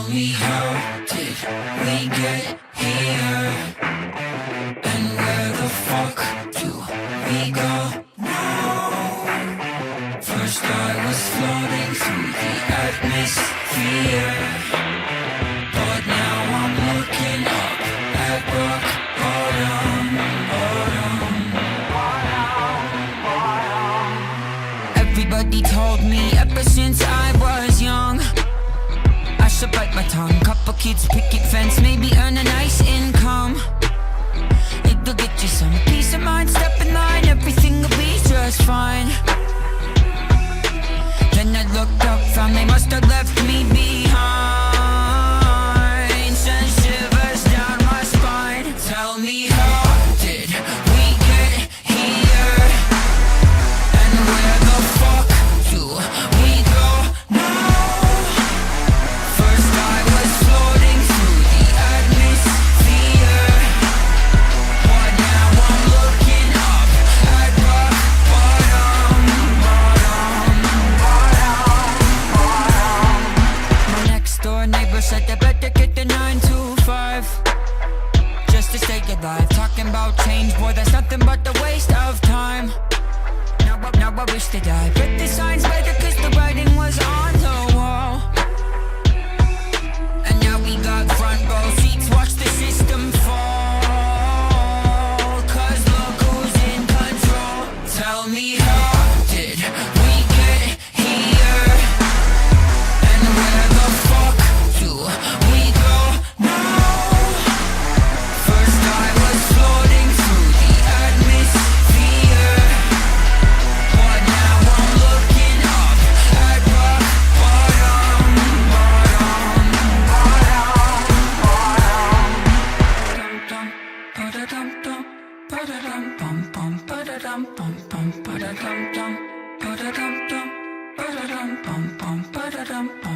me, how did we get here? And where the fuck do we go now? First I was floating through the atmosphere, but now I'm looking up at rock bottom, bottom. Everybody told me ever since I was young I should bite my tongue, couple kids, picket fence, maybe earn a nice income. It'll get you some peace of mind, step in line, everything will be just fine. Then I looked up, found they must have left me behind. Sent shivers down my spine. Tell me, how did we get here? And where the fuck do we go now? First I was floating through the atmosphere, but now I'm looking up at rock bottom, bottom, bottom. My next door neighbor said I better get the 9 to 5 just to stay alive. Talking about change, boy, that's nothing but a waste of time. Now I wish that I read the signs better, cause the writing was on the wall. And now we got front row seats, watch the system fall. Cause look who's in control. Tell me, how did we get here? And where the fuck do we go now? First I was floating through the atmosphere, but now I'm looking up at rock bottom, bottom, bottom, bottom. Ba-da-dum, ba-da-dum, bum, bum, ba-da-dum, bum, bum, ba-da-dum, dum, ba-da-dum, dum, ba-da-dum, bum, bum, ba-da-dum, bum.